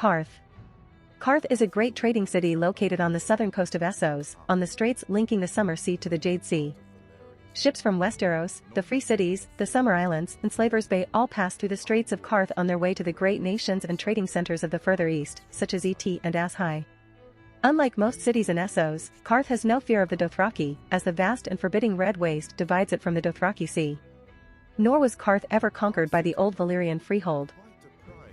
Qarth. Qarth is a great trading city located on the southern coast of Essos, on the straits linking the Summer Sea to the Jade Sea. Ships from Westeros, the Free Cities, the Summer Islands, and Slavers Bay all pass through the Straits of Qarth on their way to the great nations and trading centers of the further east, such as Yi Ti and Asshai. Unlike most cities in Essos, Qarth has no fear of the Dothraki, as the vast and forbidding Red Waste divides it from the Dothraki Sea. Nor was Qarth ever conquered by the old Valyrian freehold.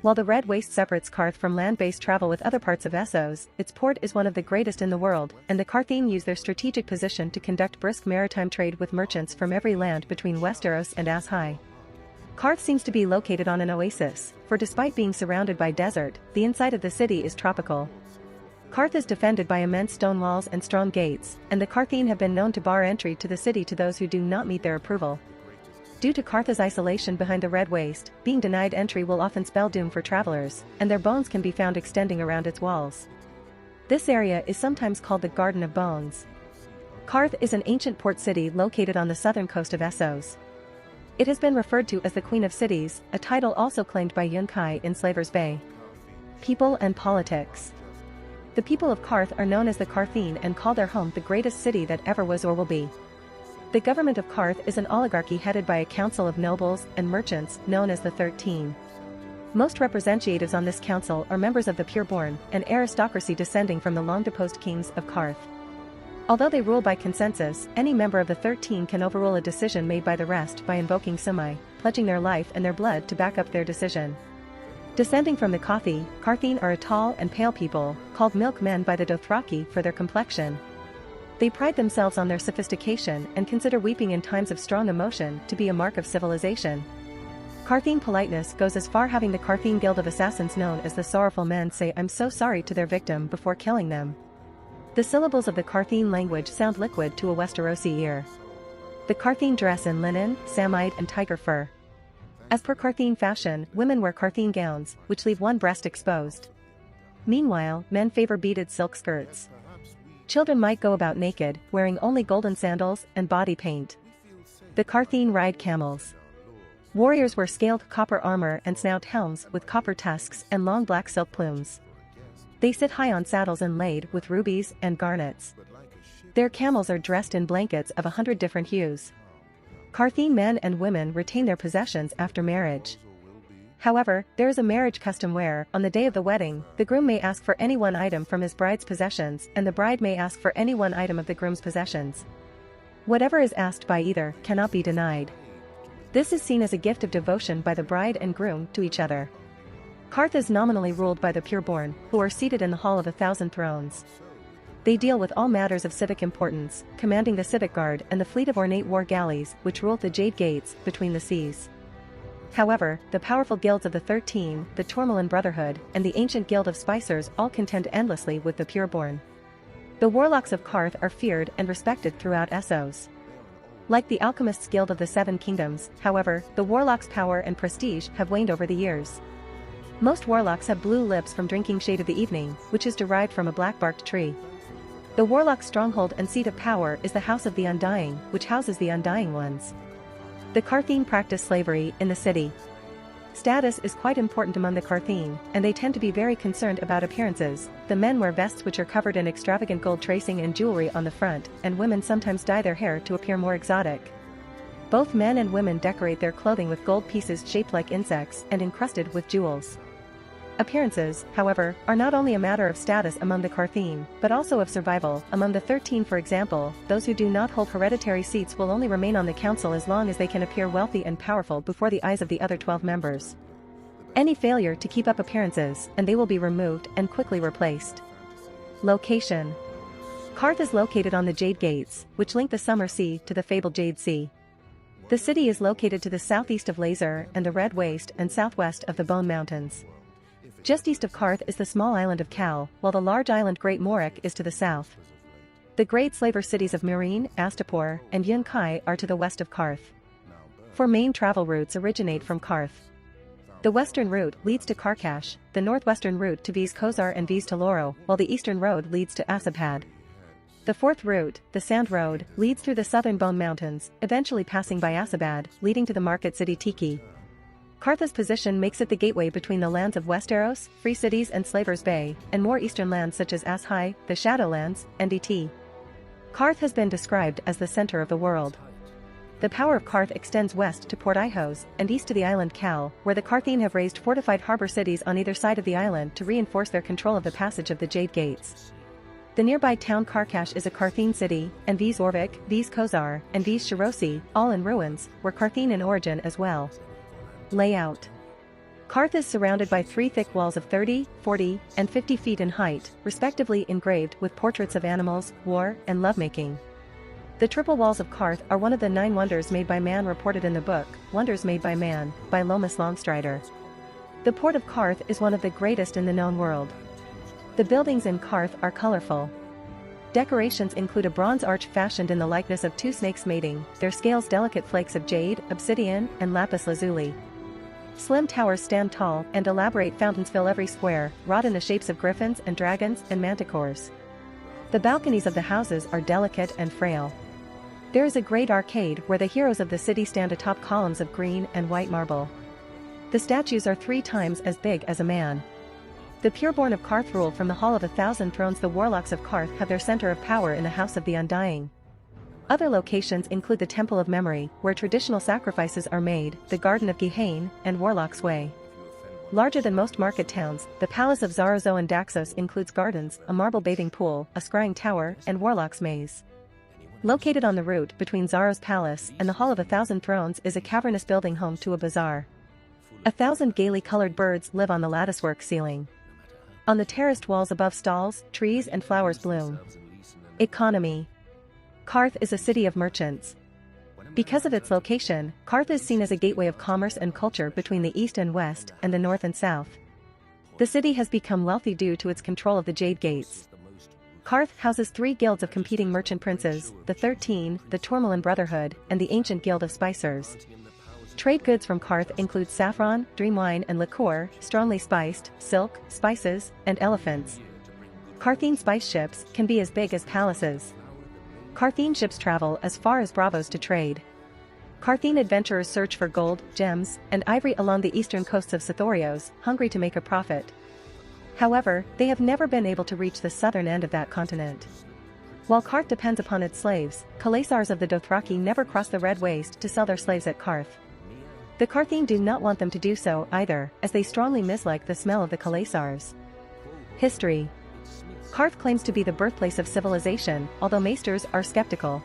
While the Red Waste separates Qarth from land-based travel with other parts of Essos, its port is one of the greatest in the world, and the Qartheen use their strategic position to conduct brisk maritime trade with merchants from every land between Westeros and Asshai. Qarth seems to be located on an oasis, for despite being surrounded by desert, the inside of the city is tropical. Qarth is defended by immense stone walls and strong gates, and the Qartheen have been known to bar entry to the city to those who do not meet their approval. Due to Qarth's isolation behind the Red Waste, being denied entry will often spell doom for travelers, and their bones can be found extending around its walls. This area is sometimes called the Garden of Bones. Qarth is an ancient port city located on the southern coast of Essos. It has been referred to as the Queen of Cities, a title also claimed by Yi Ti in Slavers Bay. People and politics. The people of Qarth are known as the Qartheen and call their home the greatest city that ever was or will be. The government of Qarth is an oligarchy headed by a council of nobles and merchants known as the 13. Most representatives on this council are members of the pureborn, an aristocracy descending from the long-deposed kings of Qarth. Although they rule by consensus, any member of the 13 can overrule a decision made by the rest by invoking sumai, pledging their life and their blood to back up their decision. Descending from the Qartheen are a tall and pale people, called milkmen by the Dothraki for their complexion. They pride themselves on their sophistication and consider weeping in times of strong emotion to be a mark of civilization. Qartheen politeness goes as far, having the Qartheen Guild of Assassins known as the Sorrowful Men say "I'm so sorry" to their victim before killing them. The syllables of the Qartheen language sound liquid to a Westerosi ear. The Qartheen dress in linen, samite and tiger fur. As per Qartheen fashion, women wear Qartheen gowns, which leave one breast exposed. Meanwhile, men favor beaded silk skirts. Children might go about naked, wearing only golden sandals and body paint. The Qartheen ride camels. Warriors wear scaled copper armor and snout helms with copper tusks and long black silk plumes. They sit high on saddles inlaid with rubies and garnets. Their camels are dressed in blankets of 100 different hues. Qartheen men and women retain their possessions after marriage. However, there is a marriage custom where, on the day of the wedding, the groom may ask for any one item from his bride's possessions and the bride may ask for any one item of the groom's possessions. Whatever is asked by either cannot be denied. This is seen as a gift of devotion by the bride and groom to each other. Qarth is nominally ruled by the pureborn, who are seated in the Hall of 1,000 Thrones. They deal with all matters of civic importance, commanding the civic guard and the fleet of ornate war galleys which rule the Jade Gates between the seas. However, the powerful guilds of the 13, the Tourmaline Brotherhood, and the ancient Guild of Spicers all contend endlessly with the pureborn. The warlocks of Qarth are feared and respected throughout Essos. Like the Alchemists' Guild of the Seven Kingdoms, however, the warlocks' power and prestige have waned over the years. Most warlocks have blue lips from drinking Shade of the Evening, which is derived from a black-barked tree. The warlock's stronghold and seat of power is the House of the Undying, which houses the Undying Ones. The Qartheen practice slavery in the city. Status is quite important among the Qartheen, and they tend to be very concerned about appearances. The men wear vests which are covered in extravagant gold tracing and jewelry on the front, and women sometimes dye their hair to appear more exotic. Both men and women decorate their clothing with gold pieces shaped like insects and encrusted with jewels. Appearances, however, are not only a matter of status among the Qartheen, but also of survival. Among the 13, for example, those who do not hold hereditary seats will only remain on the council as long as they can appear wealthy and powerful before the eyes of the other 12 members. Any failure to keep up appearances, and they will be removed and quickly replaced. Location. Qarth is located on the Jade Gates, which link the Summer Sea to the fabled Jade Sea. The city is located to the southeast of Lazer and the Red Waste and southwest of the Bone Mountains. Just east of Qarth is the small island of Cal, while the large island Great Morik is to the south. The great slaver cities of Meereen, Astapor, and Yi Ti are to the west of Qarth. 4 main travel routes originate from Qarth. The western route leads to Karkash, the northwestern route to Viz Kozar and Viz Taloro, while the eastern road leads to Asabad. The 4th route, the Sand Road, leads through the southern Bone Mountains, eventually passing by Asabad, leading to the market city Tiki. Qarth's position makes it the gateway between the lands of Westeros, Free Cities and Slavers Bay, and more eastern lands such as Asshai, the Shadowlands, and Yi Ti. Qarth has been described as the center of the world. The power of Qarth extends west to Port Ihos and east to the island Cal, where the Qartheen have raised fortified harbor cities on either side of the island to reinforce their control of the passage of the Jade Gates. The nearby town Karkash is a Qartheen city, and Vis Orvik, Vis Kozar, and Vis Shirosi, all in ruins, were Qartheen in origin as well. Layout. Qarth is surrounded by 3 thick walls of 30, 40, and 50 feet in height, respectively engraved with portraits of animals, war, and lovemaking. The triple walls of Qarth are one of the 9 wonders made by man reported in the book, Wonders Made by Man, by Lomas Longstrider. The port of Qarth is one of the greatest in the known world. The buildings in Qarth are colorful. Decorations include a bronze arch fashioned in the likeness of 2 snakes mating, their scales delicate flakes of jade, obsidian, and lapis lazuli. Slim towers stand tall, and elaborate fountains fill every square, wrought in the shapes of griffins and dragons and manticores. The balconies of the houses are delicate and frail. There is a great arcade where the heroes of the city stand atop columns of green and white marble. The statues are 3 times as big as a man. The pureborn of Qarth rule from the Hall of 1,000 Thrones. The warlocks of Qarth have their center of power in the House of the Undying. Other locations include the Temple of Memory, where traditional sacrifices are made, the Garden of Gihane, and Warlock's Way. Larger than most market towns, the Palace of Zarazo and Daxos includes gardens, a marble bathing pool, a scrying tower, and Warlock's Maze. Located on the route between Zara's palace and the Hall of 1,000 Thrones is a cavernous building home to a bazaar. 1,000 gaily colored birds live on the latticework ceiling. On the terraced walls above stalls, trees and flowers bloom. Economy. Qarth is a city of merchants. Because of its location, Qarth is seen as a gateway of commerce and culture between the east and west and the north and south. The city has become wealthy due to its control of the Jade Gates. Qarth houses 3 guilds of competing merchant princes, the 13, the Tourmaline Brotherhood, and the Ancient Guild of Spicers. Trade goods from Qarth include saffron, dream wine and liqueur, strongly spiced, silk, spices, and elephants. Qartheen spice ships can be as big as palaces. Qartheen ships travel as far as Bravos to trade. Qartheen adventurers search for gold, gems, and ivory along the eastern coasts of Sithorios, hungry to make a profit. However, they have never been able to reach the southern end of that continent. While Qarth depends upon its slaves, Khalasars of the Dothraki never cross the Red Waste to sell their slaves at Qarth. The Qartheen do not want them to do so either, as they strongly mislike the smell of the Khalasars. History. Qarth claims to be the birthplace of civilization, although maesters are skeptical.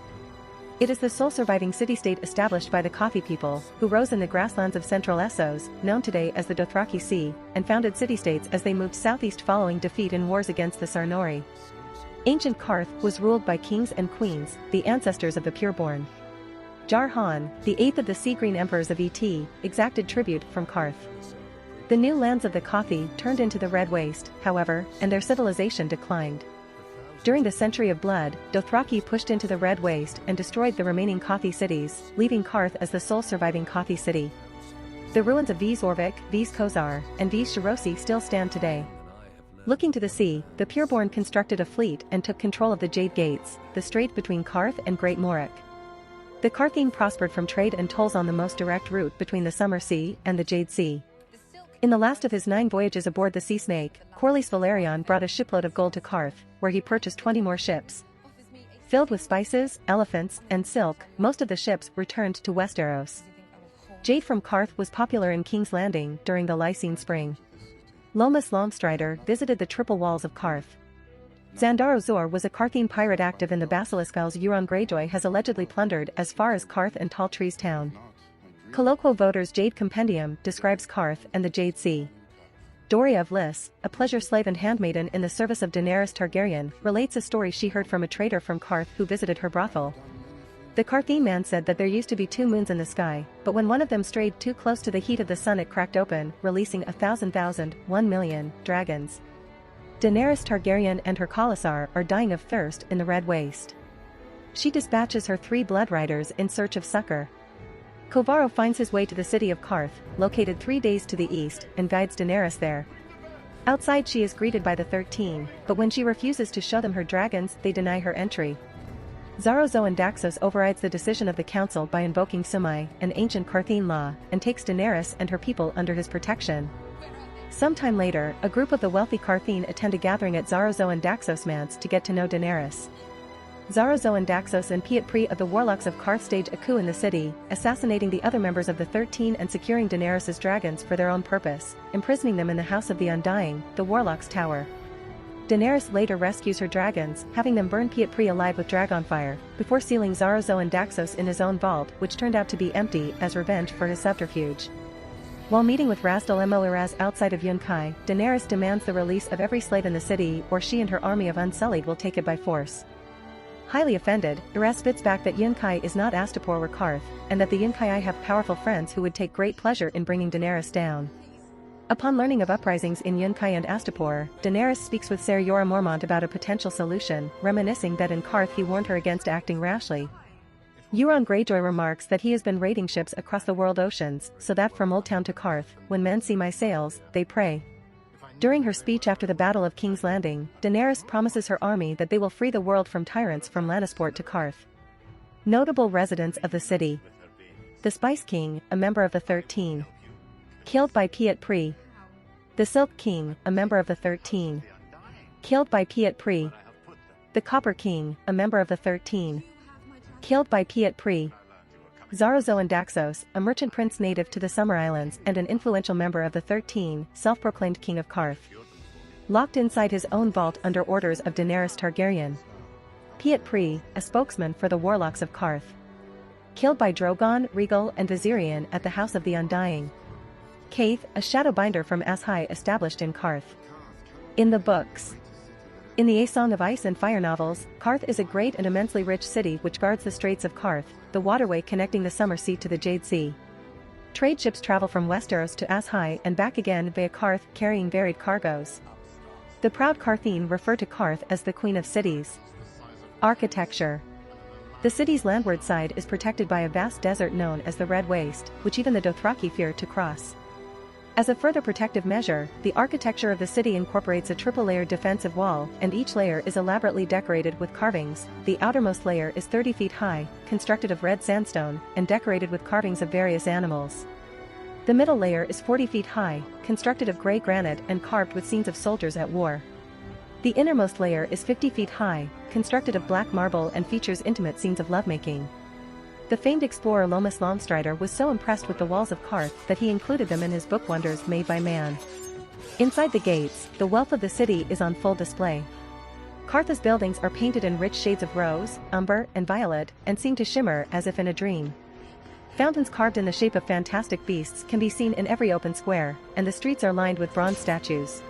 It is the sole surviving city-state established by the Coffee people, who rose in the grasslands of central Essos, known today as the Dothraki Sea, and founded city-states as they moved southeast following defeat in wars against the Sarnori. Ancient Qarth was ruled by kings and queens, the ancestors of the pureborn. Jarhan, the 8th of the sea-green emperors of Et, exacted tribute from Qarth. The new lands of the Coffee turned into the Red Waste, however, and their civilization declined. During the Century of Blood, Dothraki pushed into the Red Waste and destroyed the remaining Coffee cities, leaving Qarth as the sole surviving Coffee city. The ruins of Vis Orvik, Vis Kozar, and Vis Shirosi still stand today. Looking to the sea, the pureborn constructed a fleet and took control of the Jade Gates, the strait between Qarth and Great Morek. The Qartheen prospered from trade and tolls on the most direct route between the Summer Sea and the Jade Sea. In the last of his 9 voyages aboard the Sea Snake, Corlys Valerion brought a shipload of gold to Qarth, where he purchased 20 more ships. Filled with spices, elephants, and silk, most of the ships returned to Westeros. Jade from Qarth was popular in King's Landing during the Lysine Spring. Lomas Longstrider visited the triple walls of Qarth. Xandar Ozor was a Qartheen pirate active in the Basilisk Isles. Euron Greyjoy has allegedly plundered as far as Qarth and Tall Trees Town. Colloquial Voters' Jade Compendium describes Qarth and the Jade Sea. Doria of Lys, a pleasure slave and handmaiden in the service of Daenerys Targaryen, relates a story she heard from a trader from Qarth who visited her brothel. The Qartheen man said that there used to be 2 moons in the sky, but when one of them strayed too close to the heat of the sun it cracked open, releasing 1,000,000 dragons. Daenerys Targaryen and her Khalasar are dying of thirst in the Red Waste. She dispatches her 3 blood riders in search of succor. Kovaro finds his way to the city of Qarth, located 3 days to the east, and guides Daenerys there. Outside she is greeted by the 13, but when she refuses to show them her dragons they deny her entry. Zaro and Daxos overrides the decision of the council by invoking Sumai, an ancient Qartheen law, and takes Daenerys and her people under his protection. Sometime later, a group of the wealthy Qartheen attend a gathering at Zaro and Daxos manse to get to know Daenerys. Zaro and Daxos and Piet Pri of the Warlocks of Qarth stage a coup in the city, assassinating the other members of the 13 and securing Daenerys' dragons for their own purpose, imprisoning them in the House of the Undying, the Warlocks' Tower. Daenerys later rescues her dragons, having them burn Piet Pri alive with dragonfire, before sealing Zaro and Daxos in his own vault, which turned out to be empty as revenge for his subterfuge. While meeting with Razdal Moiraz outside of Yunkai, Daenerys demands the release of every slave in the city or she and her army of Unsullied will take it by force. Highly offended, Ras spits back that Yunkai is not Astapor or Qarth, and that the Yunkai have powerful friends who would take great pleasure in bringing Daenerys down. Upon learning of uprisings in Yunkai and Astapor, Daenerys speaks with Ser Jorah Mormont about a potential solution, reminiscing that in Qarth he warned her against acting rashly. Euron Greyjoy remarks that he has been raiding ships across the world oceans, so that from Old Town to Qarth, when men see my sails, they pray. During her speech after the Battle of King's Landing, Daenerys promises her army that they will free the world from tyrants from Lannisport to Qarth. Notable residents of the city. The Spice King, a member of the 13. Killed by Piet Pri. The Silk King, a member of the 13. Killed by Piet Pri. The Copper King, a member of the 13. Killed by Piet Pri. Zaro and Daxos, a merchant prince native to the Summer Islands and an influential member of the 13, self-proclaimed king of Qarth. Locked inside his own vault under orders of Daenerys Targaryen. Piet Pri, a spokesman for the Warlocks of Qarth. Killed by Drogon, Rhaegal and Viserion at the House of the Undying. Kaith, a shadowbinder from Asshai established in Qarth. In the books. In the A Song of Ice and Fire novels, Qarth is a great and immensely rich city which guards the Straits of Qarth, the waterway connecting the Summer Sea to the Jade Sea. Trade ships travel from Westeros to Asshai and back again via Qarth, carrying varied cargoes. The proud Qartheen refer to Qarth as the Queen of Cities. Architecture. The city's landward side is protected by a vast desert known as the Red Waste, which even the Dothraki fear to cross. As a further protective measure, the architecture of the city incorporates a triple-layered defensive wall, and each layer is elaborately decorated with carvings. The outermost layer is 30 feet high, constructed of red sandstone, and decorated with carvings of various animals. The middle layer is 40 feet high, constructed of gray granite and carved with scenes of soldiers at war. The innermost layer is 50 feet high, constructed of black marble and features intimate scenes of lovemaking. The famed explorer Lomas Longstrider was so impressed with the walls of Qarth that he included them in his book Wonders Made by Man. Inside the gates, the wealth of the city is on full display. Qarth's buildings are painted in rich shades of rose, umber, and violet, and seem to shimmer as if in a dream. Fountains carved in the shape of fantastic beasts can be seen in every open square, and the streets are lined with bronze statues.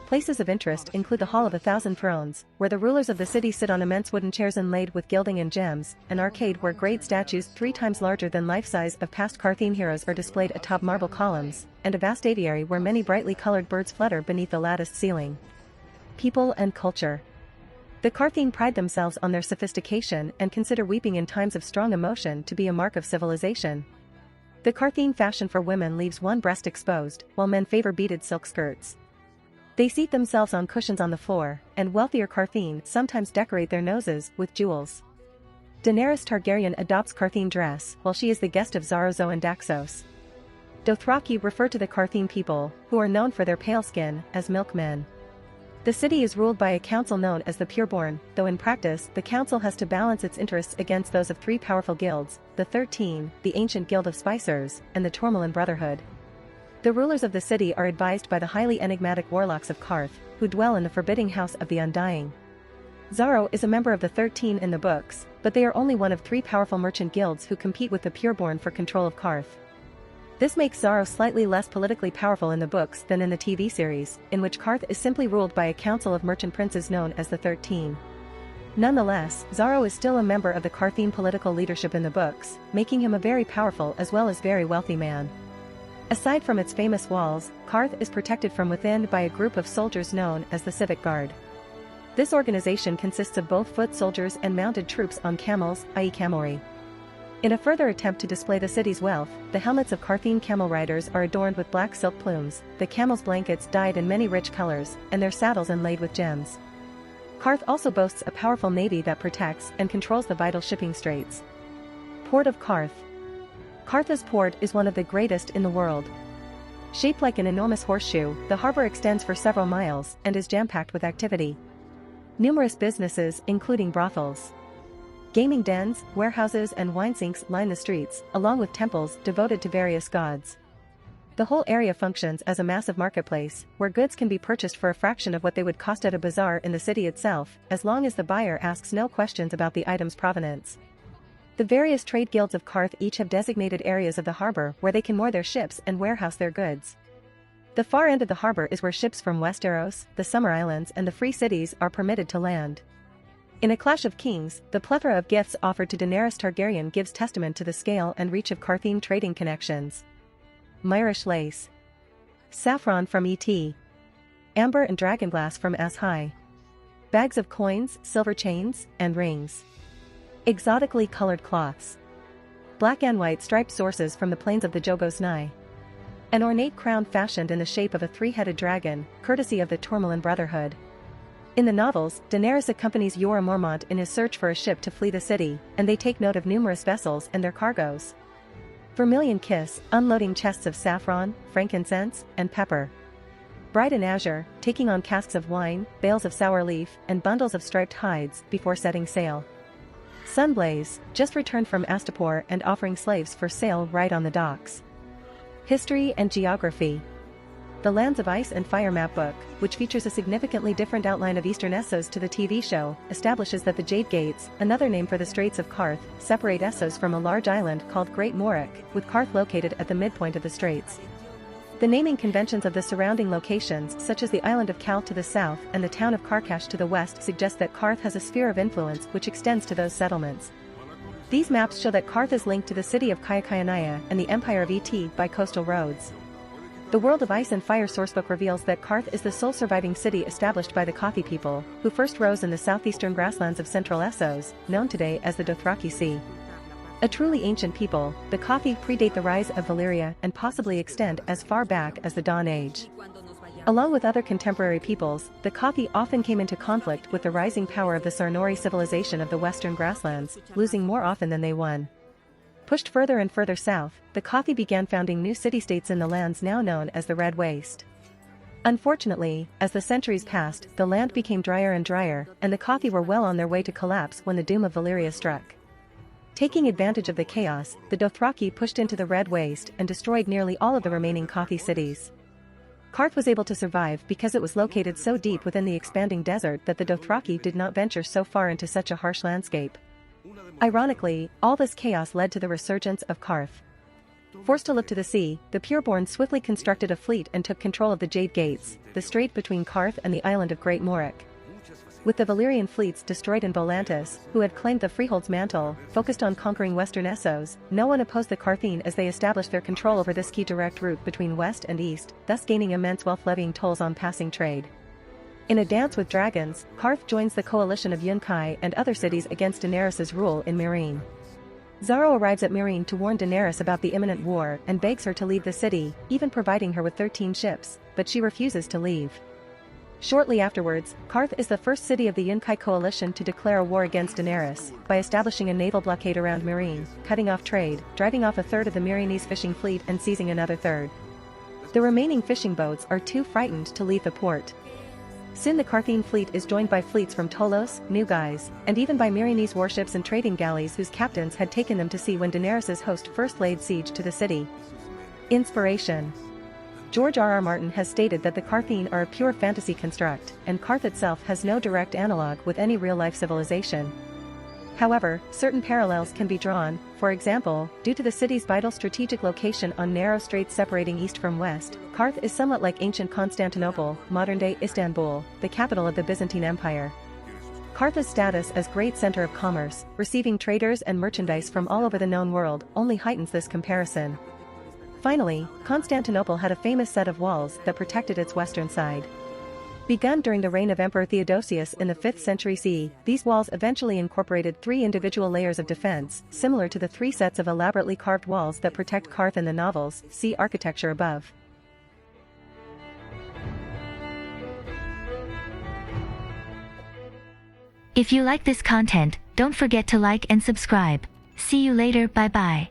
Places of interest include the Hall of 1,000 Thrones, where the rulers of the city sit on immense wooden chairs inlaid with gilding and gems, an arcade where great statues 3 times larger than life-size of past Qartheen heroes are displayed atop marble columns, and a vast aviary where many brightly colored birds flutter beneath the latticed ceiling. People and culture. The Qartheen pride themselves on their sophistication and consider weeping in times of strong emotion to be a mark of civilization. The Qartheen fashion for women leaves one breast exposed, while men favor beaded silk skirts. They seat themselves on cushions on the floor, and wealthier Qartheen sometimes decorate their noses with jewels. Daenerys Targaryen adopts Qartheen dress while she is the guest of Zaro and Daxos. Dothraki refer to the Qartheen people, who are known for their pale skin, as milkmen. The city is ruled by a council known as the Pureborn, though in practice the council has to balance its interests against those of 3 powerful guilds, the 13, the Ancient Guild of Spicers, and the Tormund Brotherhood. The rulers of the city are advised by the highly enigmatic Warlocks of Qarth, who dwell in the forbidding House of the Undying. Zaro is a member of the 13 in the books, but they are only one of 3 powerful merchant guilds who compete with the Pureborn for control of Qarth. This makes Zaro slightly less politically powerful in the books than in the TV series, in which Qarth is simply ruled by a council of merchant princes known as the 13. Nonetheless, Zaro is still a member of the Qartheen political leadership in the books, making him a very powerful as well as very wealthy man. Aside from its famous walls, Qarth is protected from within by a group of soldiers known as the Civic Guard. This organization consists of both foot soldiers and mounted troops on camels, i.e. camelry. In a further attempt to display the city's wealth, the helmets of Qartheen camel riders are adorned with black silk plumes, the camels' blankets dyed in many rich colors, and their saddles inlaid with gems. Qarth also boasts a powerful navy that protects and controls the vital shipping straits. Port of Qarth. Qarth's port is one of the greatest in the world. Shaped like an enormous horseshoe, the harbor extends for several miles and is jam-packed with activity. Numerous businesses, including brothels, gaming dens, warehouses and wine sinks line the streets, along with temples devoted to various gods. The whole area functions as a massive marketplace, where goods can be purchased for a fraction of what they would cost at a bazaar in the city itself, as long as the buyer asks no questions about the item's provenance. The various trade guilds of Qarth each have designated areas of the harbor where they can moor their ships and warehouse their goods. The far end of the harbor is where ships from Westeros, the Summer Islands and the Free Cities are permitted to land. In A Clash of Kings, the plethora of gifts offered to Daenerys Targaryen gives testament to the scale and reach of Qarthine trading connections. Myrish lace, saffron from Yi Ti, amber and dragonglass from Asshai, bags of coins, silver chains, and rings, exotically colored cloths, black and white striped sources from the plains of the Jogos Nye, an ornate crown fashioned in the shape of a three-headed dragon, courtesy of the Tourmaline Brotherhood. In the novels, Daenerys accompanies Jorah Mormont in his search for a ship to flee the city, and they take note of numerous vessels and their cargoes. Vermilion kiss, unloading chests of saffron, frankincense, and pepper. Bright in azure, taking on casks of wine, bales of sour leaf, and bundles of striped hides before setting sail. Sunblaze, just returned from Astapor and offering slaves for sale right on the docks. History and geography. The Lands of Ice and Fire map book, which features a significantly different outline of eastern Essos to the TV show, establishes that the Jade Gates, another name for the Straits of Qarth, separate Essos from a large island called Great Morek, with Qarth located at the midpoint of the straits. The naming conventions of the surrounding locations, such as the island of Cal to the south and the town of Karkash to the west, suggest that Qarth has a sphere of influence which extends to those settlements. These maps show that Qarth is linked to the city of Kayakayanaya and the Empire of Yi Ti by coastal roads. The World of Ice and Fire sourcebook reveals that Qarth is the sole surviving city established by the Coffee people, who first rose in the southeastern grasslands of central Essos, known today as the Dothraki Sea. A truly ancient people, the Coffee predate the rise of Valyria and possibly extend as far back as the Dawn Age. Along with other contemporary peoples, the Coffee often came into conflict with the rising power of the Sarnori civilization of the western grasslands, losing more often than they won. Pushed further and further south, the Coffee began founding new city-states in the lands now known as the Red Waste. Unfortunately, as the centuries passed, the land became drier and drier, and the Coffee were well on their way to collapse when the doom of Valyria struck. Taking advantage of the chaos, the Dothraki pushed into the Red Waste and destroyed nearly all of the remaining Coffee cities. Qarth was able to survive because it was located so deep within the expanding desert that the Dothraki did not venture so far into such a harsh landscape. Ironically, all this chaos led to the resurgence of Qarth. Forced to look to the sea, the Pureborn swiftly constructed a fleet and took control of the Jade Gates, the strait between Qarth and the island of Great Morek. With the Valyrian fleets destroyed in Volantis, who had claimed the Freehold's mantle, focused on conquering western Essos, no one opposed the Qarthine as they established their control over this key direct route between west and east, thus gaining immense wealth levying tolls on passing trade. In a dance with dragons, Qarth joins the coalition of Yunkai and other cities against Daenerys' rule in Meereen. Xaro arrives at Meereen to warn Daenerys about the imminent war and begs her to leave the city, even providing her with 13 ships, but she refuses to leave. Shortly afterwards, Qarth is the first city of the Yunkai coalition to declare a war against Daenerys, by establishing a naval blockade around Meereen, cutting off trade, driving off a third of the Meereenese fishing fleet and seizing another third. The remaining fishing boats are too frightened to leave the port. Soon the Qarthine fleet is joined by fleets from Tolos, Nugais, and even by Meereenese warships and trading galleys whose captains had taken them to sea when Daenerys' host first laid siege to the city. Inspiration. George R. R. Martin has stated that the Qarthine are a pure fantasy construct, and Qarth itself has no direct analog with any real-life civilization. However, certain parallels can be drawn, for example, due to the city's vital strategic location on narrow straits separating east from west. Qarth is somewhat like ancient Constantinople, modern-day Istanbul, the capital of the Byzantine Empire. Qarth's status as great center of commerce, receiving traders and merchandise from all over the known world, only heightens this comparison. Finally, Constantinople had a famous set of walls that protected its western side. Begun during the reign of Emperor Theodosius in the 5th century CE, these walls eventually incorporated 3 individual layers of defense, similar to the 3 sets of elaborately carved walls that protect Qarth in the novels. See architecture above. If you like this content, don't forget to like and subscribe. See you later, bye bye.